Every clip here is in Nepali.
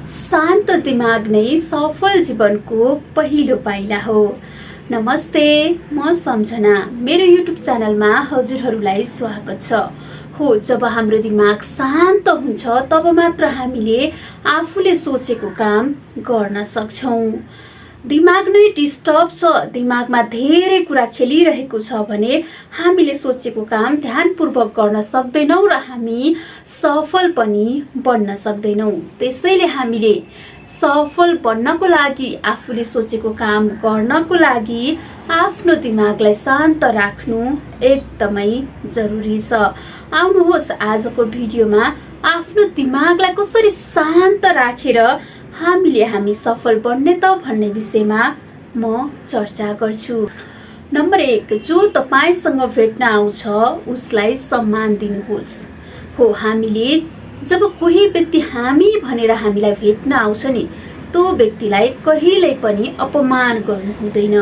शान्त दिमाग नै सफल जीवनको पहिलो पाइला हो। नमस्ते, म सम्झना। मेरो युट्युब च्यानलमा हजुरहरूलाई स्वागत छ। जब हाम्रो दिमाग शान्त हुन्छ तब मात्र हामीले आफूले सोचेको काम गर्न सक्छौँ। दिमाग नै डिस्टर्ब छ, दिमागमा धेरै कुरा खेलिरहेको छ भने हामीले सोचेको काम ध्यानपूर्वक गर्न सक्दैनौँ र हामी सफल पनि बन्न सक्दैनौँ। त्यसैले हामीले सफल बन्नको लागि, आफूले सोचेको काम गर्नको लागि आफ्नो दिमागलाई शान्त राख्नु एकदमै जरुरी छ। आउनुहोस् आजको भिडियोमा आफ्नो दिमागलाई कसरी शान्त राखेर हामी सफल बन्ने त भन्ने विषयमा म चर्चा गर्छु। नम्बर 1, जो तपाईसँग भेट्न आउँछ उसलाई सम्मान दिनुहोस्। हामीले जब कोही व्यक्ति हामी भनेर हामीलाई भेट्न आउँछ नि, त्यो व्यक्तिलाई कहिल्यै पनि अपमान गर्नु हुँदैन।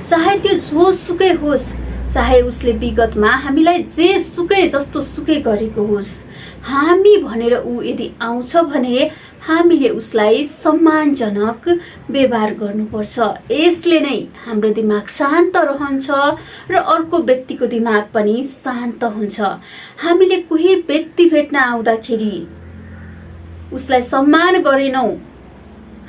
चाहे त्यो जोसुकै होस्, चाहे उसले विगतमा हामीलाई जे सुकै जस्तो सुकै गरेको होस्, हामी भनेर ऊ यदि आउँछ भने हामीले उसलाई सम्मानजनक व्यवहार गर्नुपर्छ। यसले नै हाम्रो दिमाग शान्त रहन्छ र अर्को व्यक्तिको दिमाग पनि शान्त हुन्छ। हामीले कोही व्यक्ति भेट्न आउँदाखेरि उसलाई सम्मान गरेनौँ,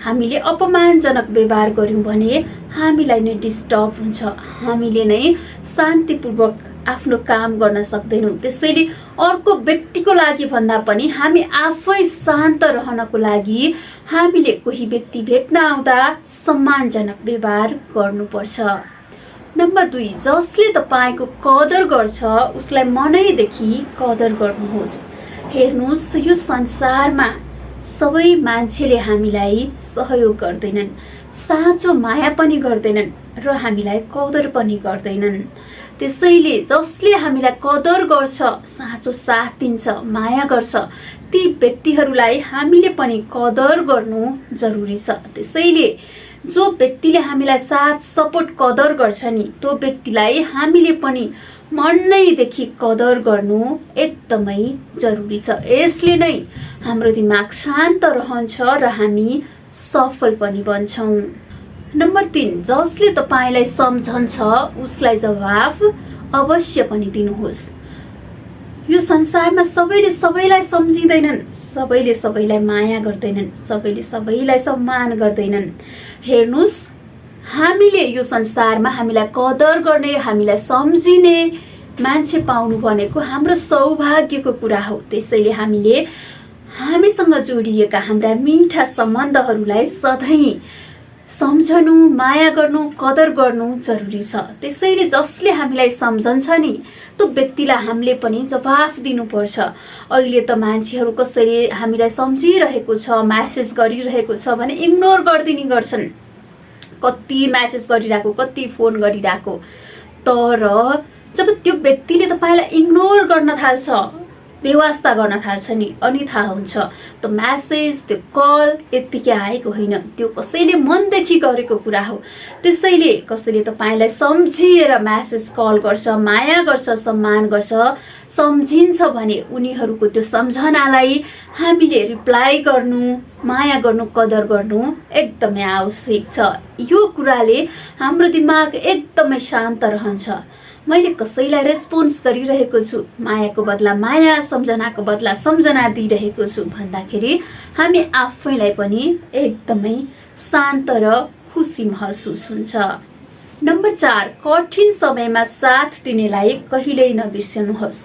हामीले अपमानजनक व्यवहार गर्यौँ भने हामीलाई नै डिस्टर्ब हुन्छ। हामीले नै शान्तिपूर्वक आफ्नो काम गर्न सक्दैनौँ। त्यसैले अर्को व्यक्तिको लागि भन्दा पनि हामी आफै शान्त रहनको लागि हामीले कोही व्यक्ति भेट्न आउँदा सम्मानजनक व्यवहार गर्नुपर्छ। नम्बर 2, जसले तपाईको कदर गर्छ उसलाई मनैदेखि कदर गर्नुहोस्। हेर्नुहोस्, यो संसारमा सबै मान्छेले हामीलाई सहयोग गर्दैनन्, साँचो माया पनि गर्दैनन् र हामीलाई कदर पनि गर्दैनन्। त्यसैले जसले हामीलाई कदर गर्छ, साँचो साथ दिन्छ, माया गर्छ, ती व्यक्तिहरूलाई हामीले पनि कदर गर्नु जरुरी छ। त्यसैले जो व्यक्तिले हामीलाई साथ सपोर्ट कदर गर्छ नि, त्यो व्यक्तिलाई हामीले पनि मनैदेखि कदर गर्नु एकदमै जरुरी छ। यसले नै हाम्रो दिमाग शान्त रहन्छ र हामी सफल पनि बन्छौँ। नम्बर 3, जसले तपाईलाई सम्झन्छ उसलाई जवाफ अवश्य पनि दिनुहोस्। यो संसारमा सबैले सबैलाई सम्झिँदैनन्, सबैले सबैलाई माया गर्दैनन्, सबैले सबैलाई सम्मान गर्दैनन्। हेर्नुहोस्, हामीले यो संसारमा हामीलाई कदर गर्ने, हामीलाई सम्झिने मान्छे पाउनु भनेको हाम्रो सौभाग्यको कुरा हो। त्यसैले हामीले हामीसँग जोडिएका हाम्रा मिठा सम्बन्धहरूलाई सधैँ सम्झनु, माया गर्नु, कदर गर्नु जरुरी छ। त्यसैले जसले हामीलाई सम्झन्छ नि, त्यो व्यक्तिलाई हामीले पनि जवाफ दिनुपर्छ। अहिले त मान्छेहरू कसरी हामीलाई सम्झिरहेको छ, म्यासेज गरिरहेको छ भने इग्नोर गरिदिने गर्छन्। कति म्यासेज गरिरहेको, कति फोन गरिरहेको, तर जब त्यो व्यक्तिले तपाईँलाई इग्नोर गर्न थाल्छ, बेवास्ता गर्न थाल्छ नि, अनि थाहा हुन्छ त्यो म्यासेज, त्यो कल यत्तिकै आएको होइन, त्यो कसैले मनदेखि गरेको कुरा हो। त्यसैले कसैले तपाईँलाई सम्झिएर म्यासेज, कल गर्छ, माया गर्छ, सम्मान गर्छ, सम्झिन्छ भने उनीहरूको त्यो सम्झनालाई हामीले रिप्लाई गर्नु, माया गर्नु, कदर गर्नु एकदमै आवश्यक छ। यो कुराले हाम्रो दिमाग एकदमै शान्त रहन्छ। मैले कसैलाई रेस्पोन्स गरिरहेको छु, मायाको बदला माया, सम्झनाको बदला सम्झना दिइरहेको छु भन्दाखेरि हामी आफैलाई पनि एकदमै शान्त र खुसी महसुस हुन्छ। नम्बर 4, कठिन समयमा साथ दिनेलाई कहिल्यै नबिर्सनुहोस्।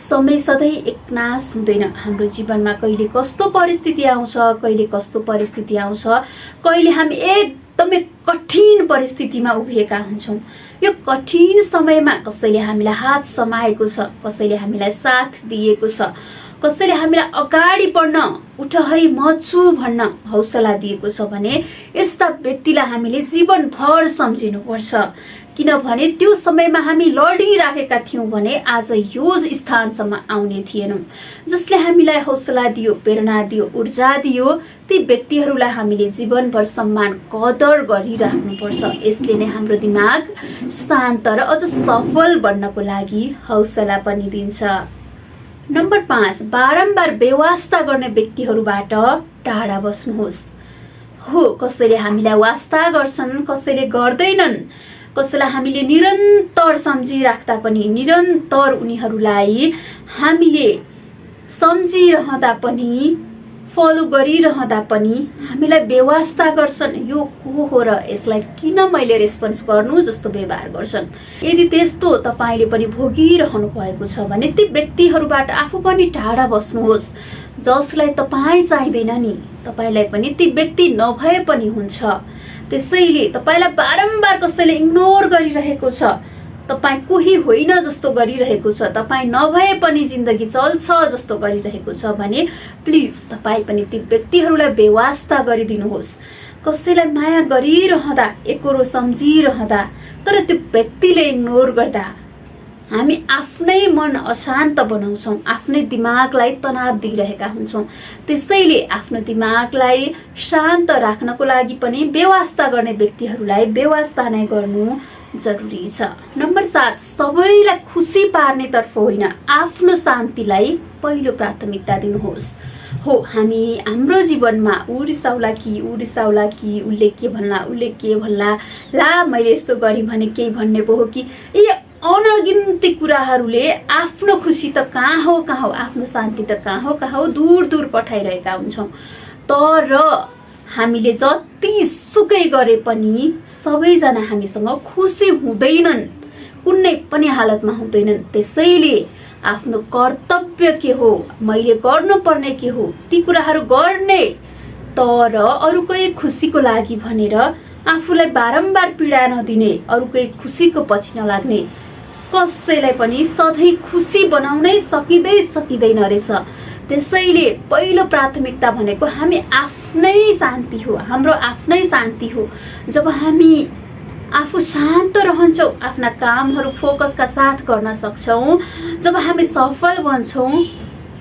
समय सधैँ एकनास हुँदैन। हाम्रो जीवनमा कहिले कस्तो परिस्थिति आउँछ, कहिले कस्तो परिस्थिति आउँछ, कहिले हामी एकदमै कठिन परिस्थितिमा उभिएका हुन्छौँ। यो कठिन समयमा कसैले हामीलाई हात समाएको छ, कसैले हामीलाई साथ दिएको छ, कसैले हामीलाई अगाडि बढ्न, उठ है म छु भन्न हौसला दिएको छ भने यस्ता व्यक्तिलाई हामीले जीवनभर सम्झिनुपर्छ। किनभने त्यो समयमा हामी लडिराखेका थियौँ भने आज यो स्थानसम्म आउने थिएनौँ। जसले हामीलाई हौसला दियो, प्रेरणा दियो, ऊर्जा दियो, ती व्यक्तिहरूलाई हामीले जीवनभर सम्मान, कदर गरिराख्नुपर्छ। यसले नै हाम्रो दिमाग शान्त र अझ सफल बन्नको लागि हौसला पनि दिन्छ। नम्बर 5, बारम्बार बेवास्ता गर्ने व्यक्तिहरूबाट टाढा बस्नुहोस्। हो, कसैले हामीलाई वास्ता गर्छन्, कसैले गर्दैनन्, कसैलाई हामीले निरन्तर सम्झिराख्दा पनि, निरन्तर उनीहरूलाई हामीले सम्झिरहँदा पनि, फलो गरिरहँदा पनि हामीलाई बेवास्ता गर्छन्। यो को हो र यसलाई किन मैले रेस्पोन्स गर्नु जस्तो व्यवहार गर्छन्। यदि त्यस्तो तपाईँले पनि भोगिरहनु भएको छ भने ती व्यक्तिहरूबाट आफू पनि टाढा बस्नुहोस्। जसलाई तपाईँ चाहिँदैन नि, तपाईँलाई पनि ती व्यक्ति नभए पनि हुन्छ। त्यसैले तपाईँलाई बारम्बार कसैले इग्नोर गरिरहेको छ, तपाईँ कोही होइन जस्तो गरिरहेको छ, तपाईँ नभए पनि जिन्दगी चल्छ जस्तो गरिरहेको छ भने प्लिज तपाईँ पनि ती व्यक्तिहरूलाई बेवास्ता गरिदिनुहोस्। कसैलाई माया गरिरहँदा, एकरो सम्झिरहँदा तर त्यो व्यक्तिले इग्नोर गर्दा हामी आफ्नै मन अशान्त बनाउँछौँ, आफ्नै दिमागलाई तनाव दिइरहेका हुन्छौँ। त्यसैले आफ्नो दिमागलाई शान्त राख्नको लागि पनि बेवास्ता गर्ने व्यक्तिहरूलाई बेवास्ता नै गर्नु जरुरी छ। नम्बर 7, सबैलाई खुसी पार्नेतर्फ होइन, आफ्नो शान्तिलाई पहिलो प्राथमिकता दिनुहोस्। हो, हामी हाम्रो जीवनमा ऊ रिसाउला कि उसले के भन्ला, ला मैले यस्तो गरेँ भने केही भन्ने पो हो कि, यी अनगिन्ती कुराहरूले आफ्नो खुसी त कहाँ हो, आफ्नो शान्ति त कहाँ हो दूर दूर पठाइरहेका हुन्छौँ। तर हामीले जति सुकै गरे पनि सबैजना हामीसँग खुसी हुँदैनन्, कुनै पनि हालतमा हुँदैनन्। त्यसैले आफ्नो कर्तव्य के हो, मैले गर्नुपर्ने के हो, ती कुराहरू गर्ने, तर अरूकै खुसीको लागि भनेर आफूलाई बारम्बार पीडा नदिने, अरूकै खुसीको पछि नलाग्ने। कसैलाई पनि सधैँ खुसी बनाउनै सकिँदैन रहेछ। त्यसैले पहिलो प्राथमिकता भनेको हामी आफ्नै शान्ति हो, हाम्रो आफ्नै शान्ति हो। जब हामी आफू शान्त रहन्छौँ, आफ्ना कामहरू फोकसका साथ गर्न सक्छौँ, जब हामी सफल बन्छौँ,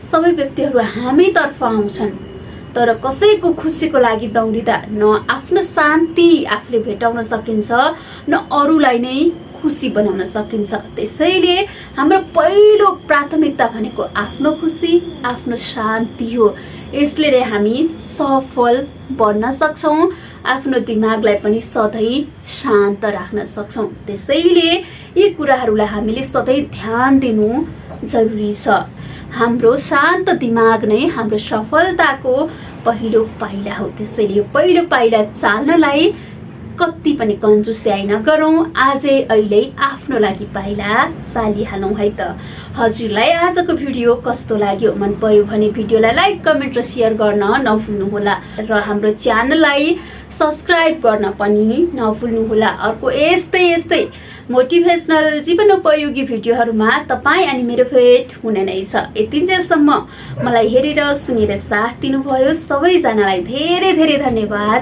सबै व्यक्तिहरू हामीतर्फ आउँछन्। तर कसैको खुसीको लागि दौडिँदा न आफ्नो शान्ति आफूले भेटाउन सकिन्छ, न अरूलाई नै खुसी बनाउन सकिन्छ। त्यसैले हाम्रो पहिलो प्राथमिकता भनेको आफ्नो खुसी, आफ्नो शान्ति हो। यसले नै हामी सफल बन्न सक्छौँ, आफ्नो दिमागलाई पनि सधैँ शान्त राख्न सक्छौँ। त्यसैले यी कुराहरूलाई हामीले सधैँ ध्यान दिनु जरुरी छ। हाम्रो शान्त दिमाग नै हाम्रो सफलताको पहिलो पाइला हो। त्यसैले पहिलो पाइला चाल्नलाई कति पनि कन्जुस्याइ नगरौँ, आजै अहिले आफ्नो लागि पाइला चालिहालौँ है त। हजुरलाई आजको भिडियो कस्तो लाग्यो, मन पर्यो भने भिडियोलाई लाइक, कमेन्ट र सेयर गर्न नभुल्नुहोला र हाम्रो च्यानललाई सब्स्क्राइब गर्न पनि नभुल्नुहोला। अर्को यस्तै मोटिभेसनल जीवनोपयोगी भिडियोहरूमा तपाईँ अनि मेरो भेट हुने नै छ। यतिन्जेलसम्म मलाई हेरेर सुनेर साथ दिनुभयो सबैजनालाई धेरै धेरै धन्यवाद।